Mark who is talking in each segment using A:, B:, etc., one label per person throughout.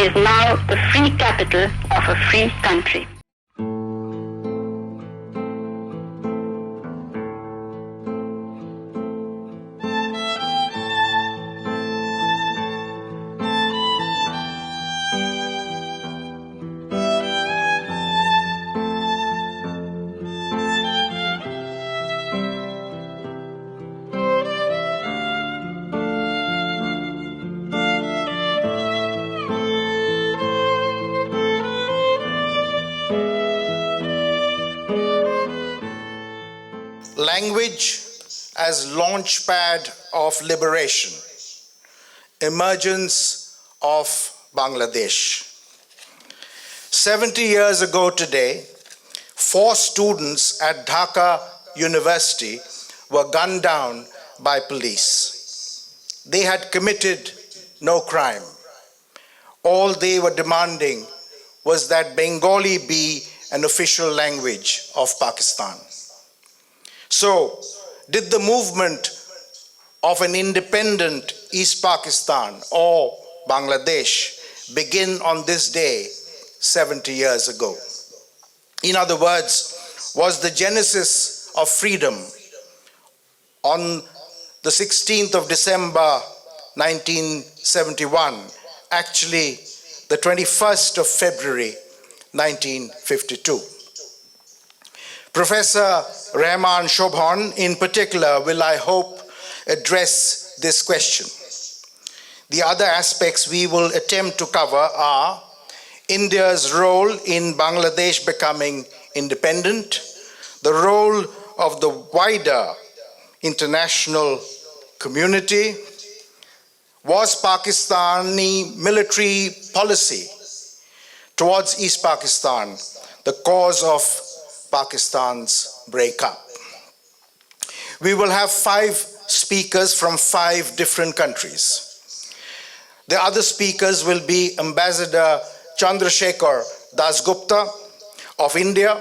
A: is now the free capital of a free country.
B: Language as launchpad of liberation. Emergence of Bangladesh. 70 years ago today, 4 students at Dhaka University were gunned down by police. They had committed no crime. All they were demanding was that Bengali be an official language of Pakistan. So, did the movement of an independent East Pakistan or Bangladesh begin on this day 70 years ago? In other words, was the genesis of freedom on the 16th of December 1971 actually the 21st of February 1952? Professor Rehman Sobhan, in particular, will, I hope, address this question. The other aspects we will attempt to cover are India's role in Bangladesh becoming independent, the role of the wider international community, was Pakistani military policy towards East Pakistan the cause of Pakistan's breakup. We will have 5 speakers from 5 different countries. The other speakers will be Ambassador Chandrashekhar Dasgupta of India,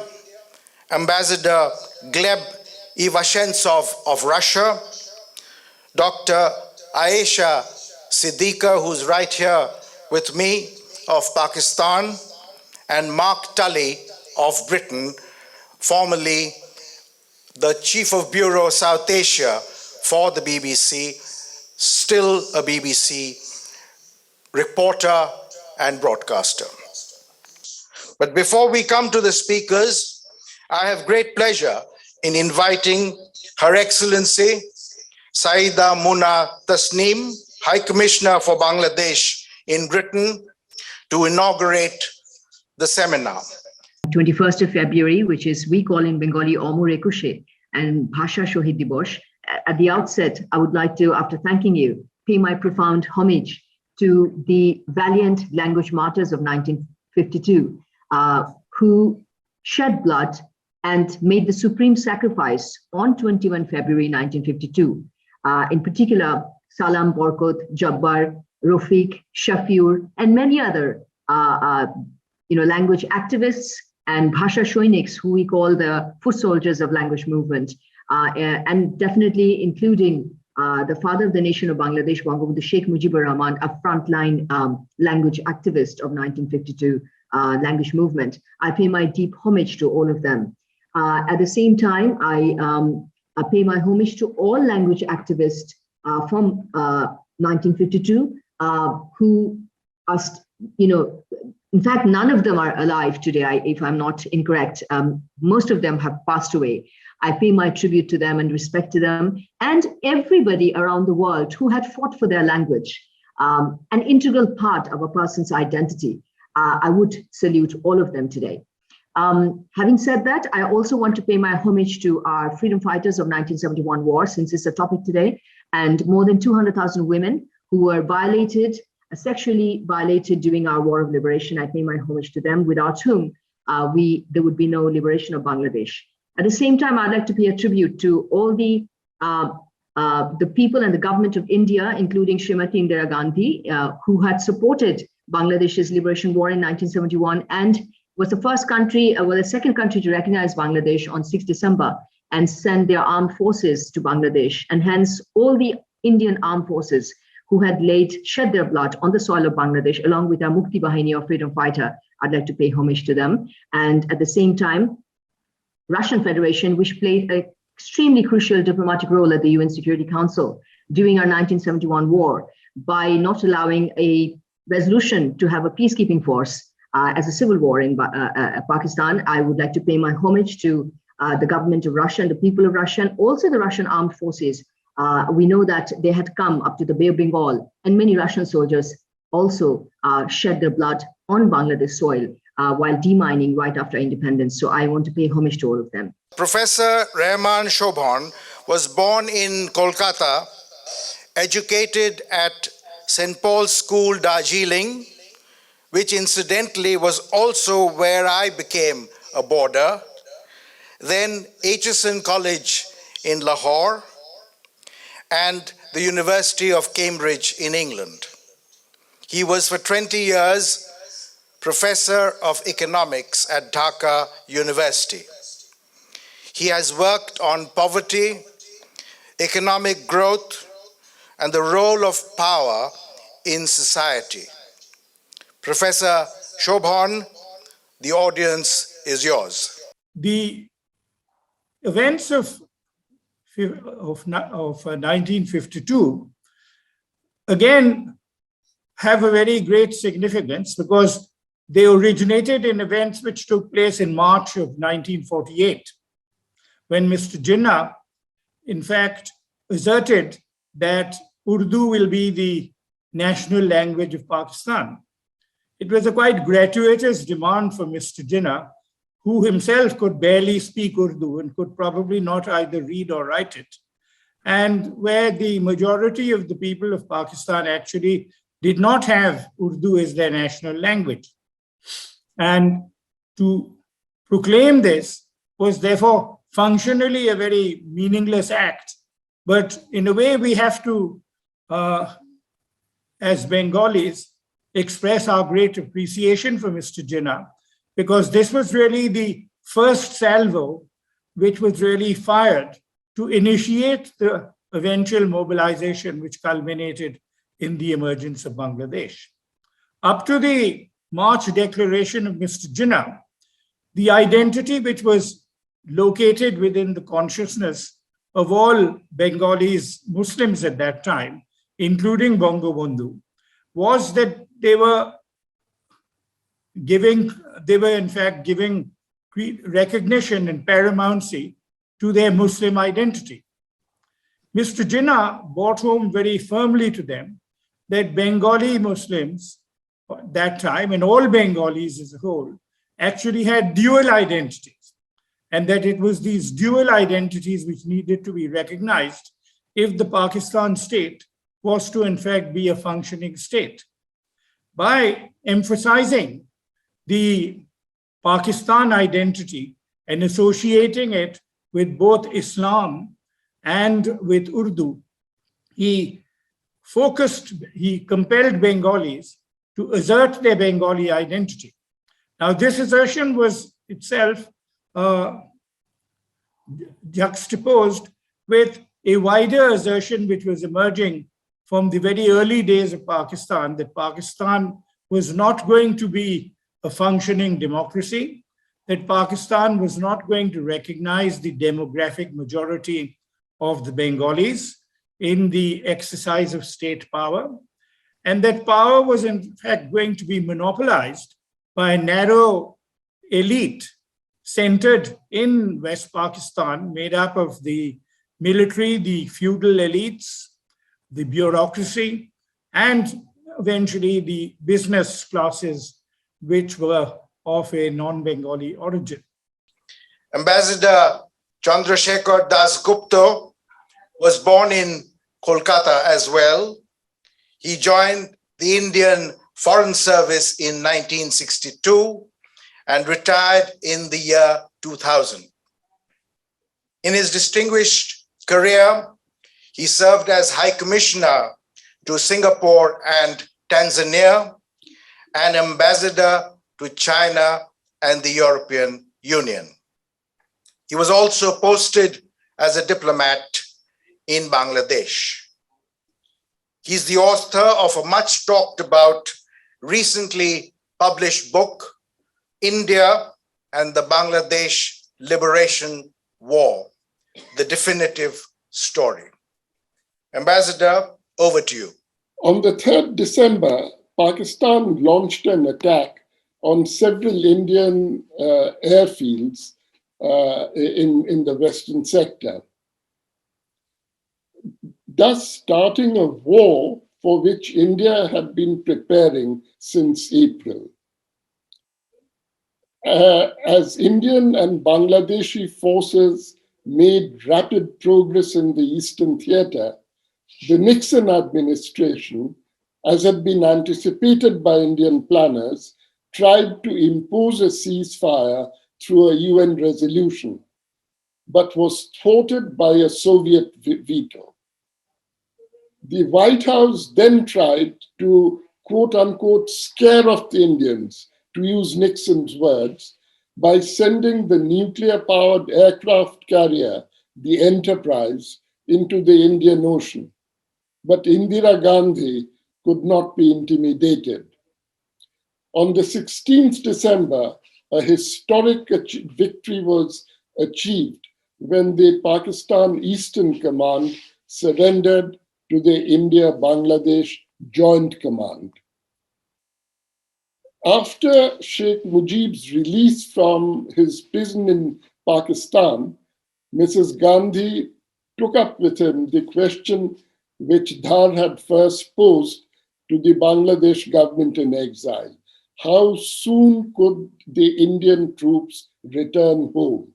B: Ambassador Gleb Ivashentsov of Russia, Dr. Ayesha Siddiqa, who's right here with me, of Pakistan, and Mark Tully of Britain, formerly the Chief of Bureau South Asia for the BBC, still a BBC reporter and broadcaster. But before we come to the speakers, I have great pleasure in inviting Her Excellency Saida Muna Tasneem, High Commissioner for Bangladesh in Britain, to inaugurate the seminar.
C: 21st of February, which is we call in Bengali Amor Ekushe and Bhasha Shohid Dibosh. At the outset, I would like to, after thanking you, pay my profound homage to the valiant language martyrs of 1952, who shed blood and made the supreme sacrifice on 21 February 1952. In particular, Salam, Borkot, Jabbar, Rafiq, Shafiur, and many other language activists and Bhasha Shoiniks, who we call the foot soldiers of language movement, and definitely including the father of the nation of Bangladesh, Bangabandhu Sheikh Mujibur Rahman, a frontline language activist of 1952 language movement. I pay my deep homage to all of them. At the same time, I pay my homage to all language activists from 1952 who are, in fact, none of them are alive today, if I'm not incorrect. Most of them have passed away. I pay my tribute to them and respect to them and everybody around the world who had fought for their language, an integral part of a person's identity. I would salute all of them today. Having said that, I also want to pay my homage to our freedom fighters of 1971 war, since it's a topic today, and more than 200,000 women who were sexually violated during our war of liberation. I pay my homage to them, without whom there would be no liberation of Bangladesh. At the same time, I'd like to pay a tribute to all the people and the government of India, including Srimati Indira Gandhi, who had supported Bangladesh's liberation war in 1971 and was the second country to recognize Bangladesh on 6 December and send their armed forces to Bangladesh. And hence all the Indian armed forces who had shed their blood on the soil of Bangladesh, along with our Mukti Bahini, or freedom fighter. I'd like to pay homage to them. And at the same time, Russian Federation, which played an extremely crucial diplomatic role at the UN Security Council during our 1971 war by not allowing a resolution to have a peacekeeping force as a civil war in Pakistan. I would like to pay my homage to the government of Russia and the people of Russia, and also the Russian armed forces. We know that they had come up to the Bay of Bengal, and many Russian soldiers also shed their blood on Bangladesh soil while demining right after independence. So I want to pay homage to all of them.
B: Professor Rehman Sobhan was born in Kolkata, educated at St. Paul's School, Darjeeling, which incidentally was also where I became a boarder, then HSN College in Lahore, and the University of Cambridge in England. He was for 20 years Professor of Economics at Dhaka University. He has worked on poverty, economic growth, and the role of power in society. Professor Sobhan, the audience is yours.
D: The events of 1952 again have a very great significance because they originated in events which took place in March of 1948, when Mr. Jinnah, in fact, asserted that Urdu will be the national language of Pakistan. It was a quite gratuitous demand for Mr. Jinnah, who himself could barely speak Urdu and could probably not either read or write it, and where the majority of the people of Pakistan actually did not have Urdu as their national language. And to proclaim this was therefore functionally a very meaningless act. But in a way, we have to, as Bengalis, express our great appreciation for Mr. Jinnah, because this was really the first salvo which was really fired to initiate the eventual mobilization which culminated in the emergence of Bangladesh. Up to the March declaration of Mr. Jinnah, the identity which was located within the consciousness of all Bengalis, Muslims at that time, including Bangabandhu, was that they were in fact giving recognition and paramountcy to their Muslim identity. Mr. Jinnah brought home very firmly to them that Bengali Muslims at that time, and all Bengalis as a whole, actually had dual identities, and that it was these dual identities which needed to be recognized if the Pakistan state was to in fact be a functioning state. By emphasizing the Pakistan identity and associating it with both Islam and with Urdu, he compelled Bengalis to assert their Bengali identity. Now, this assertion was itself juxtaposed with a wider assertion which was emerging from the very early days of Pakistan, that Pakistan was not going to be a functioning democracy, that Pakistan was not going to recognize the demographic majority of the Bengalis in the exercise of state power, and that power was in fact going to be monopolized by a narrow elite centered in West Pakistan, made up of the military, the feudal elites, the bureaucracy, and eventually the business classes, which were of a non-Bengali origin.
B: Ambassador Chandrashekhar Dasgupta was born in Kolkata as well. He joined the Indian Foreign Service in 1962 and retired in the year 2000. In his distinguished career, he served as High Commissioner to Singapore and Tanzania, and Ambassador to China and the European Union. He was also posted as a diplomat in Bangladesh. He's the author of a much talked about, recently published book, India and the Bangladesh Liberation War, the definitive story. Ambassador, over to you.
E: On the 3rd December, Pakistan launched an attack on several Indian airfields in the western sector, thus starting a war for which India had been preparing since April. As Indian and Bangladeshi forces made rapid progress in the Eastern Theater, the Nixon administration, as had been anticipated by Indian planners, tried to impose a ceasefire through a UN resolution, but was thwarted by a Soviet veto. The White House then tried to, quote unquote, scare off the Indians, to use Nixon's words, by sending the nuclear-powered aircraft carrier, the Enterprise, into the Indian Ocean. But Indira Gandhi could not be intimidated. On the 16th December, a historic victory was achieved when the Pakistan Eastern Command surrendered to the India-Bangladesh Joint Command. After Sheikh Mujib's release from his prison in Pakistan, Mrs. Gandhi took up with him the question which Dhar had first posed to the Bangladesh government in exile. How soon could the Indian troops return home?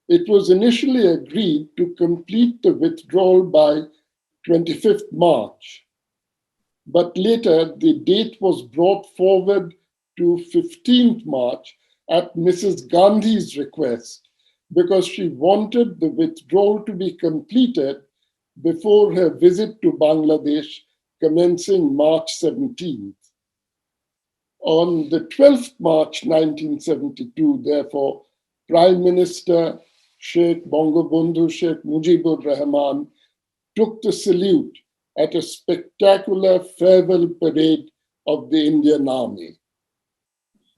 E: It was initially agreed to complete the withdrawal by 25th March, but later the date was brought forward to 15th March at Mrs. Gandhi's request because she wanted the withdrawal to be completed before her visit to Bangladesh commencing March 17th. On the 12th March 1972, therefore, Prime Minister Sheikh Bangabandhu Sheikh Mujibur Rahman took the salute at a spectacular farewell parade of the Indian Army.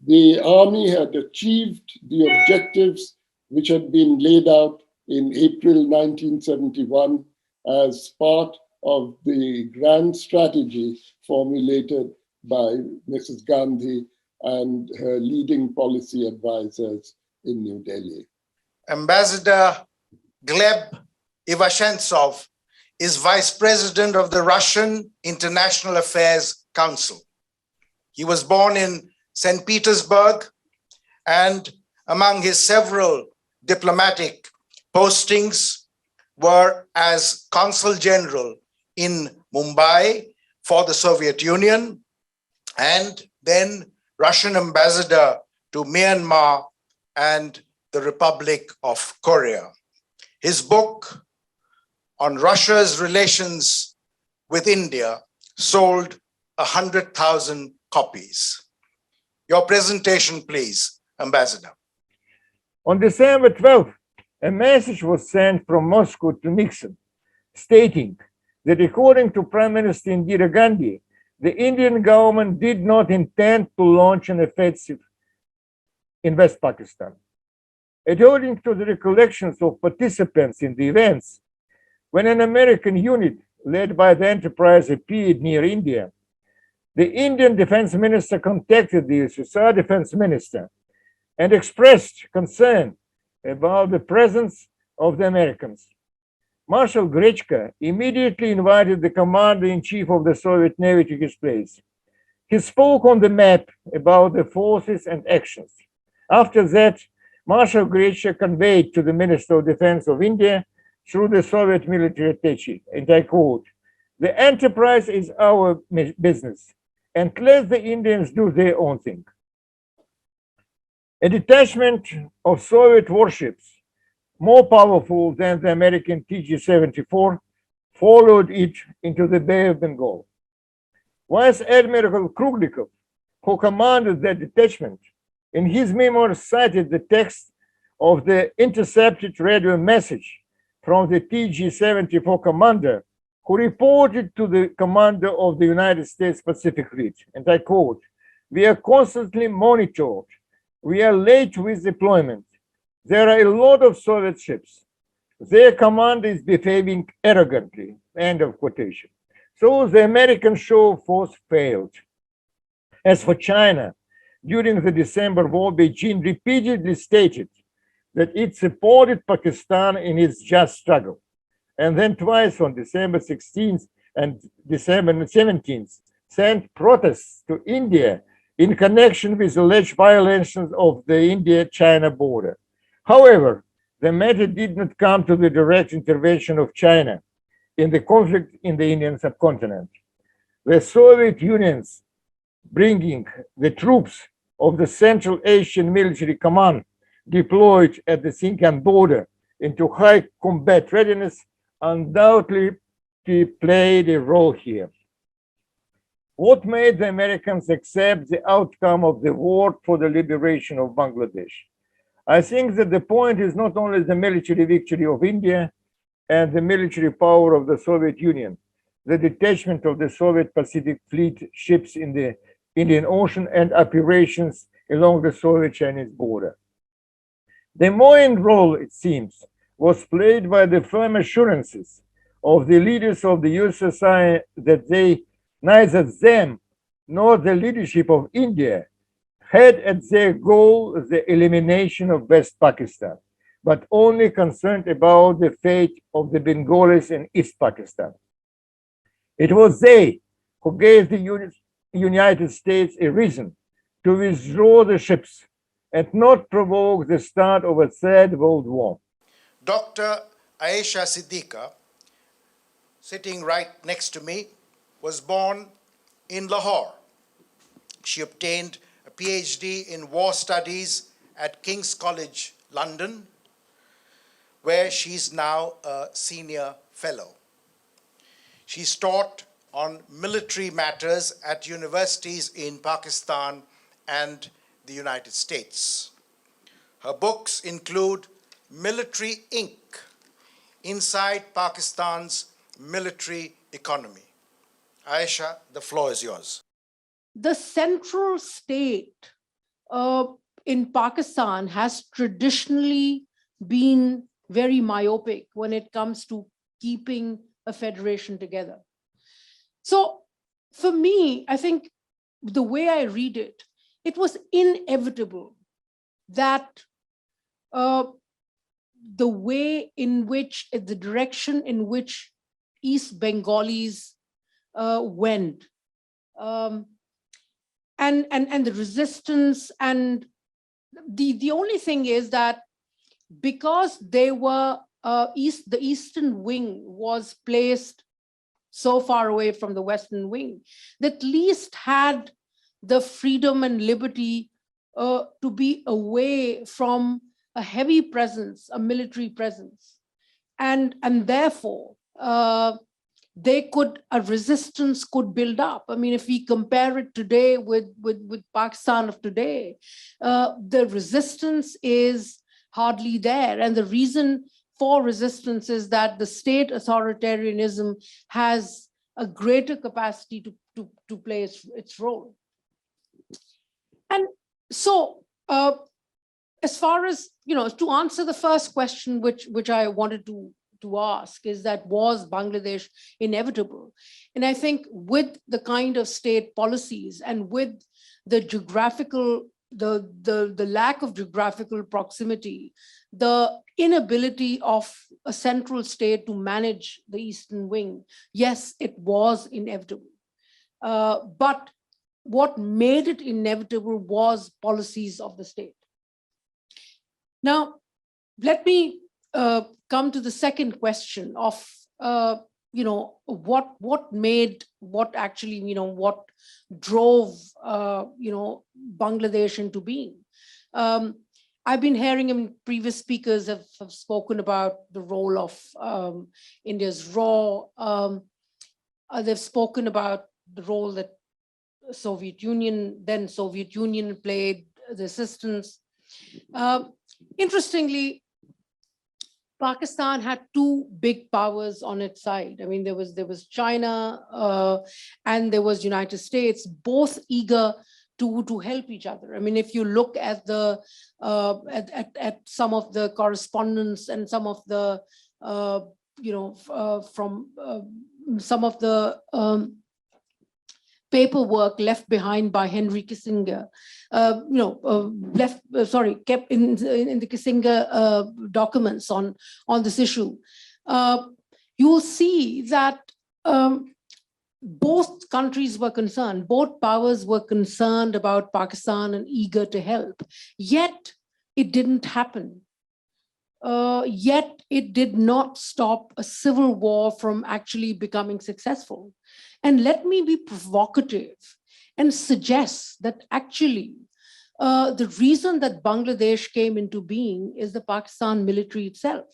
E: The army had achieved the objectives which had been laid out in April 1971 as part of the grand strategy formulated by Mrs. Gandhi and her leading policy advisors in New Delhi.
B: Ambassador Gleb Ivashentsov is Vice President of the Russian International Affairs Council. He was born in St. Petersburg, and among his several diplomatic postings were as Consul General in Mumbai for the Soviet Union, and then Russian Ambassador to Myanmar and the Republic of Korea. His book on Russia's relations with India sold 100,000 copies. Your presentation, please, Ambassador.
F: On December 12th, a message was sent from Moscow to Nixon, stating that according to Prime Minister Indira Gandhi, the Indian government did not intend to launch an offensive in West Pakistan. According to the recollections of participants in the events, when an American unit led by the Enterprise appeared near India, the Indian Defense Minister contacted the USSR Defense Minister and expressed concern about the presence of the Americans. Marshal Grechka immediately invited the commander-in-chief of the Soviet Navy to his place. He spoke on the map about the forces and actions. After that, Marshal Grechka conveyed to the Minister of Defense of India through the Soviet military attaché, and I quote, "The Enterprise is our business, and let the Indians do their own thing." A detachment of Soviet warships, more powerful than the American TG-74, followed it into the Bay of Bengal. Vice Admiral Kruglikov, who commanded that detachment, in his memoirs cited the text of the intercepted radio message from the TG-74 commander, who reported to the commander of the United States Pacific Fleet, and I quote, "We are constantly monitored. We are late with deployment. There are a lot of Soviet ships. Their commander is behaving arrogantly," end of quotation. So the American show of force failed. As for China, during the December war, Beijing repeatedly stated that it supported Pakistan in its just struggle. And then twice on December 16th and December 17th, sent protests to India in connection with alleged violations of the India-China border. However, the matter did not come to the direct intervention of China in the conflict in the Indian subcontinent. The Soviet Union's bringing the troops of the Central Asian Military Command deployed at the Xinjiang border into high combat readiness undoubtedly played a role here. What made the Americans accept the outcome of the war for the liberation of Bangladesh? I think that the point is not only the military victory of India and the military power of the Soviet Union, the detachment of the Soviet Pacific Fleet ships in the Indian Ocean and operations along the Soviet-Chinese border. The main role, it seems, was played by the firm assurances of the leaders of the USSR that neither them nor the leadership of India had at their goal the elimination of West Pakistan, but only concerned about the fate of the Bengalis in East Pakistan. It was they who gave the United States a reason to withdraw the ships and not provoke the start of a third world war.
B: Dr. Ayesha Siddiqa, sitting right next to me, was born in Lahore. She obtained a PhD in war studies at King's College, London, where she's now a senior fellow. She's taught on military matters at universities in Pakistan and the United States. Her books include Military Inc., Inside Pakistan's Military Economy. Ayesha, the floor is yours.
G: The central state in Pakistan has traditionally been very myopic when it comes to keeping a federation together. So for me, I think the way I read it, it was inevitable that the way in which, the direction in which East Bengalis went, and the resistance, and the only thing is that because they were the Eastern Wing was placed so far away from the Western Wing, that at least had the freedom and liberty to be away from a heavy presence, a military presence, and therefore a resistance could build up. I mean, if we compare it today with Pakistan of today, the resistance is hardly there, and the reason for resistance is that the state authoritarianism has a greater capacity to play its role. And so, as far as, to answer the first question, which I wanted to ask, is that was Bangladesh inevitable? And I think with the kind of state policies and with the geographical, the lack of geographical proximity, the inability of a central state to manage the Eastern Wing, yes, it was inevitable. But what made it inevitable was policies of the state. Now, let me come to the second question of, what drove, Bangladesh into being. I've been hearing him, previous speakers have spoken about the role of India's role. They've spoken about the role that Soviet Union played, the assistance. Interestingly, Pakistan had two big powers on its side. I mean, there was China and there was United States, both eager to help each other. I mean, if you look at the at some of the correspondence and some of the from some of the paperwork left behind by Henry Kissinger, kept in the Kissinger documents on this issue, you will see that both countries were concerned, both powers were concerned about Pakistan and eager to help. Yet it didn't happen. Yet it did not stop a civil war from actually becoming successful. And let me be provocative and suggest that actually the reason that Bangladesh came into being is the Pakistan military itself.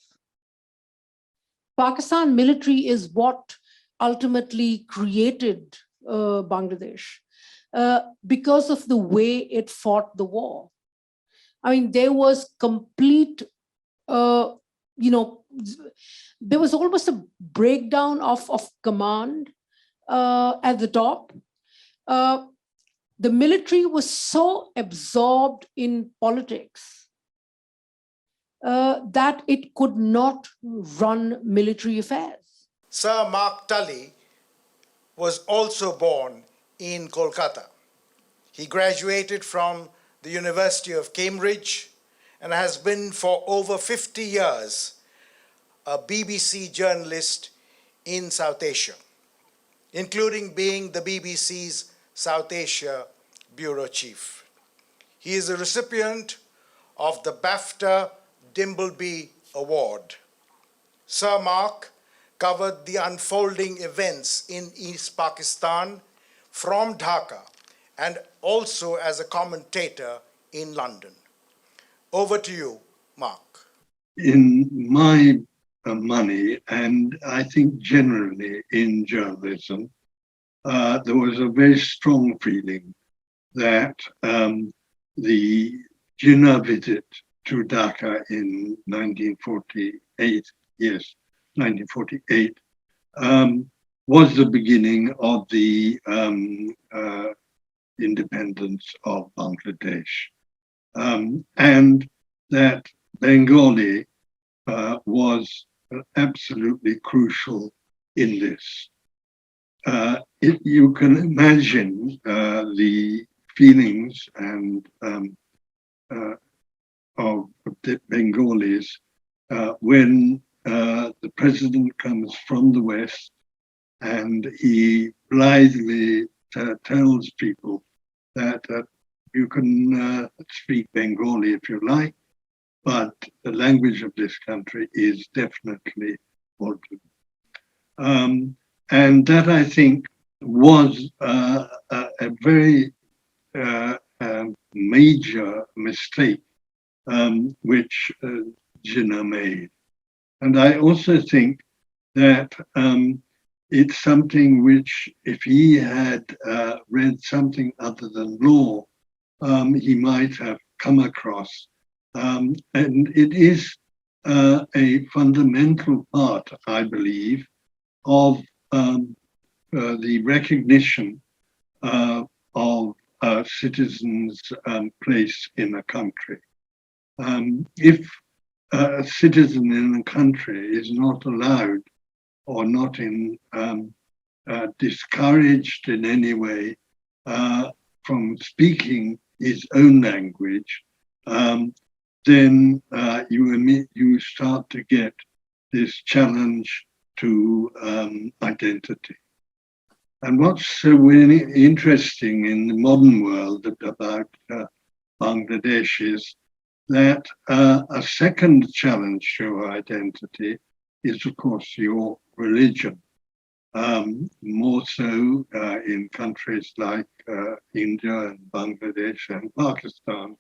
G: Pakistan military is what ultimately created Bangladesh because of the way it fought the war. I mean, there was complete there was almost a breakdown of command at the top. The military was so absorbed in politics that it could not run military affairs.
B: Sir Mark Tully was also born in Kolkata. He graduated from the University of Cambridge and has been for over 50 years a BBC journalist in South Asia, including being the BBC's South Asia Bureau Chief. He is a recipient of the BAFTA Dimbleby Award. Sir Mark covered the unfolding events in East Pakistan from Dhaka and also as a commentator in London. Over to you, Mark.
H: In my money, and I think generally in journalism, there was a very strong feeling that the Jinnah visit to Dhaka in 1948, was the beginning of the independence of Bangladesh. And that Bengali was absolutely crucial in this. You can imagine the feelings and of the Bengalis when the president comes from the West and he blithely tells people that you can speak Bengali if you like, but the language of this country is definitely Urdu. And that, I think, was a very major mistake which Jinnah made. And I also think that it's something which, if he had read something other than law, he might have come across. And it is a fundamental part, I believe, of the recognition of citizens' place in a country. If a citizen in a country is not allowed or not discouraged in any way from speaking his own language, then you start to get this challenge to identity. And what's so really interesting in the modern world about Bangladesh is that a second challenge to identity is, of course, your religion. More so in countries like India and Bangladesh and Pakistan,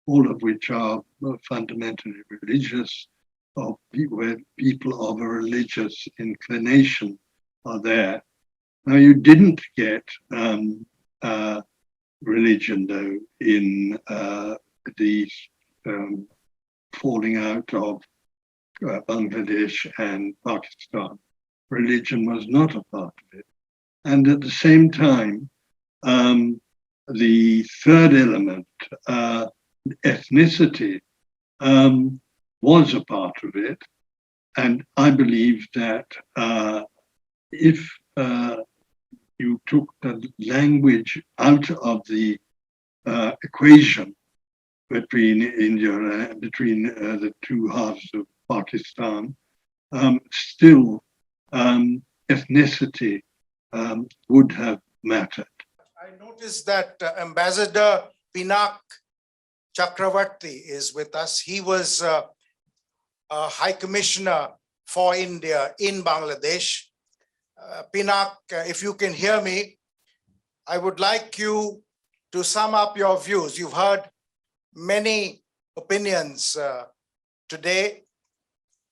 H: all of which are fundamentally religious, or where people of a religious inclination are there. Now, you didn't get religion, though, in the falling out of Bangladesh and Pakistan. Religion was not a part of it. And at the same time, the third element, ethnicity, was a part of it. And I believe that if you took the language out of the equation between India, between the two halves of Pakistan, still ethnicity would have mattered.
B: I noticed that Ambassador Pinak Chakravarti is with us. He was a High Commissioner for India in Bangladesh. Pinak, if you can hear me, I would like you to sum up your views. You've heard many opinions today,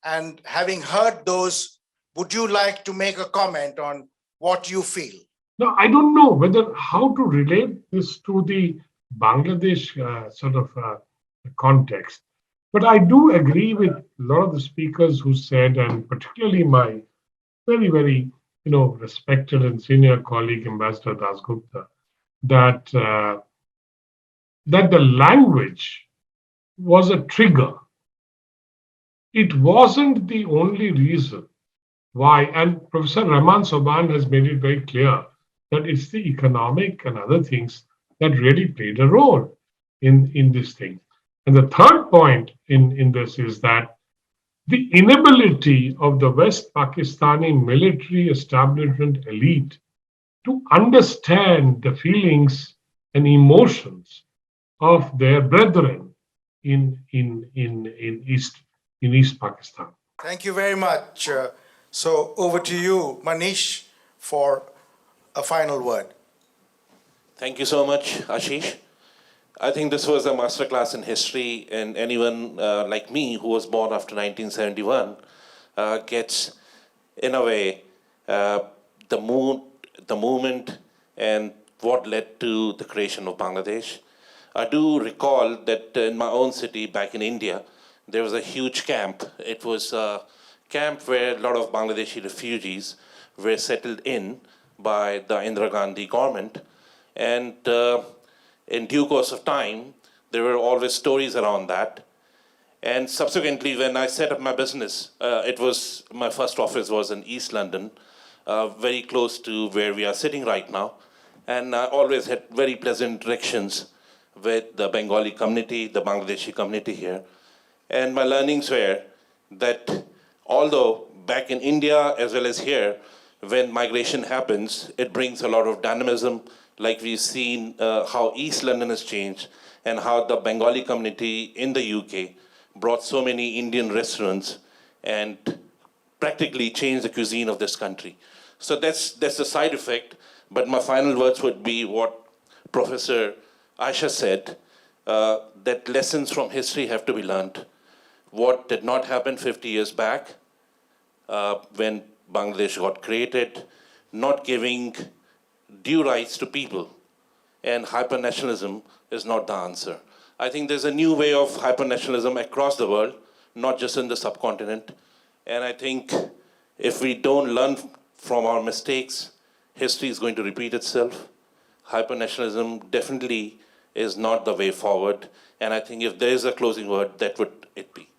B: and having heard those, would you like to make a comment on what you feel?
I: No, I don't know whether how to relate this to the Bangladesh context, but I do agree with a lot of the speakers who said, and particularly my very respected and senior colleague Ambassador Dasgupta, that the language was a trigger. It wasn't the only reason why, and Professor Rehman Sobhan has made it very clear that it's the economic and other things that really played a role in this thing. And the third point in this is that the inability of the West Pakistani military establishment elite to understand the feelings and emotions of their brethren in East Pakistan.
B: Thank you very much. So over to you, Manish, for a final word.
J: Thank you so much, Ashish. I think this was a masterclass in history, and anyone like me who was born after 1971 gets, in a way, the movement and what led to the creation of Bangladesh. I do recall that in my own city back in India, there was a huge camp. It was a camp where a lot of Bangladeshi refugees were settled in by the Indira Gandhi government. And in due course of time, there were always stories around that. And subsequently, when I set up my business, my first office was in East London, very close to where we are sitting right now. And I always had very pleasant interactions with the Bengali community, the Bangladeshi community here. And my learnings were that although back in India as well as here, when migration happens, it brings a lot of dynamism, like we've seen how East London has changed and how the Bengali community in the UK brought so many Indian restaurants and practically changed the cuisine of this country. So that's the side effect. But my final words would be what Professor Ayesha said, that lessons from history have to be learned. What did not happen 50 years back when Bangladesh got created, not giving due rights to people, and hyper-nationalism is not the answer. I think there's a new way of hyper-nationalism across the world, not just in the subcontinent. And I think if we don't learn from our mistakes, history is going to repeat itself. Hyper-nationalism definitely is not the way forward. And I think if there is a closing word, that would it be.